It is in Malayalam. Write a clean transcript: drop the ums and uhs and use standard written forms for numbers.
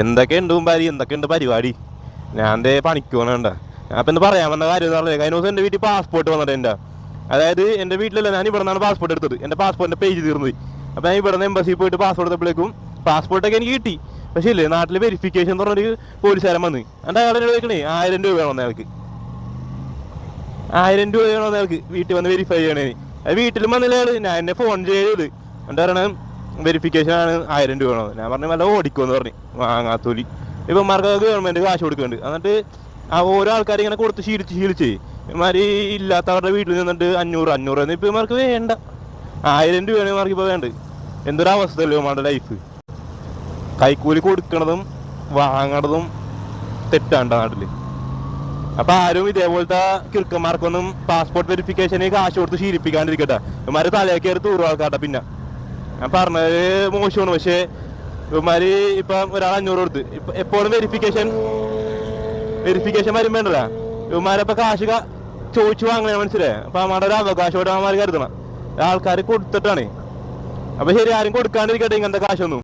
എന്തൊക്കെയുണ്ട് ഭാര്യ, എന്തൊക്കെയുണ്ട് പരിപാടി? ഞാൻ ദേ പണിക്ക് പോകണണ്ട. അപ്പം എന്ന് പറയാൻ വന്ന കാര്യം എന്ന് പറഞ്ഞാൽ കഴിഞ്ഞ ദിവസം എൻ്റെ വീട്ടിൽ പാസ്പോർട്ട് വന്നിട്ട് എൻ്റെ, അതായത് എൻ്റെ വീട്ടിലല്ല, ഞാൻ ഇവിടെ നിന്നാണ് പാസ്പോർട്ട് എടുത്തത്. എൻ്റെ പാസ്പോർട്ടിൻ്റെ പേജ് തീർന്നുപോയി. അപ്പം ഞാൻ ഇവിടെ നിന്ന് എംബസിയിൽ പോയിട്ട് പാസ്പോർട്ട് എടുത്തപ്പോഴേക്കും പാസ്പോർട്ടൊക്കെ എനിക്ക് കിട്ടി. പക്ഷേ ഇല്ലേ, നാട്ടിൽ വെരിഫിക്കേഷൻ എന്ന് പറഞ്ഞൊരു പോലീസുകാരൻ വന്ന് എൻ്റെ അയാളെ ചോദിക്കണേ 1000 രൂപ വേണം അയാൾക്ക്. 1000 രൂപ വേണം അയാൾക്ക് വീട്ടിൽ വന്ന് വെരിഫൈ ചെയ്യണേ. അത് വീട്ടിലും വന്നില്ല അയാൾ. ഞാൻ എന്നെ ഫോൺ ചെയ്ത് എന്താ പറയണത്, വെരിഫിക്കേഷനാണ് 1000 രൂപ വേണം. ഞാൻ പറഞ്ഞു വല്ല ഓടിക്കുമെന്ന് പറഞ്ഞു. വാങ്ങാത്തോലി ഇവന്മാർക്ക് ഗവൺമെൻറ് കാശ് കൊടുക്കുന്നുണ്ട്. എന്നിട്ട് ആ ഓരോ ആൾക്കാർ ഇങ്ങനെ കൊടുത്ത് ശീലിച്ചേ ഇവന്മാര് ഇല്ലാത്തവരുടെ വീട്ടിൽ നിന്നിട്ട് 500 ഇപ്പം ഇവന്മാർക്ക് വേണ്ട. 1000 രൂപയാണ് ഇവന്മാർക്ക് ഇപ്പോൾ വേണ്ടത്. എന്തൊരവസ്ഥയല്ലോ ഇവന്മാരുടെ ലൈഫ്. കൈക്കൂലി കൊടുക്കണതും വാങ്ങണതും തെറ്റാണ്ട നാട്ടിൽ. അപ്പം ആരും ഇതേപോലത്തെ കിറുക്കന്മാർക്കൊന്നും പാസ്പോർട്ട് വെരിഫിക്കേഷന് കാശ് കൊടുത്ത് ശീലിപ്പിക്കാണ്ടിരിക്കട്ടെ. ഇവന്മാർ തലയിൽ കയറി തൂറും ആൾക്കാട്ടെ. പിന്നെ ഞാൻ പറഞ്ഞത് മോശമാണ്. പക്ഷേ ഇവന്മാർ ഇപ്പം ഒരാൾ 500 കൊടുത്ത് ഇപ്പം എപ്പോഴും വെരിഫിക്കേഷൻ വരും വേണ്ടല്ല. ഇവന്മാരപ്പം കാശ് ചോദിച്ചു വാങ്ങണേ, മനസ്സിലായി? അപ്പം അവന്മാരുടെ ഒരു അവകാശമായിട്ട് അവന്മാർ കരുതണം. ആൾക്കാർ കൊടുത്തിട്ടാണ്. അപ്പം ശരി, ആരും കൊടുക്കാണ്ടിരിക്കട്ടെ ഇങ്ങനത്തെ കാശൊന്നും.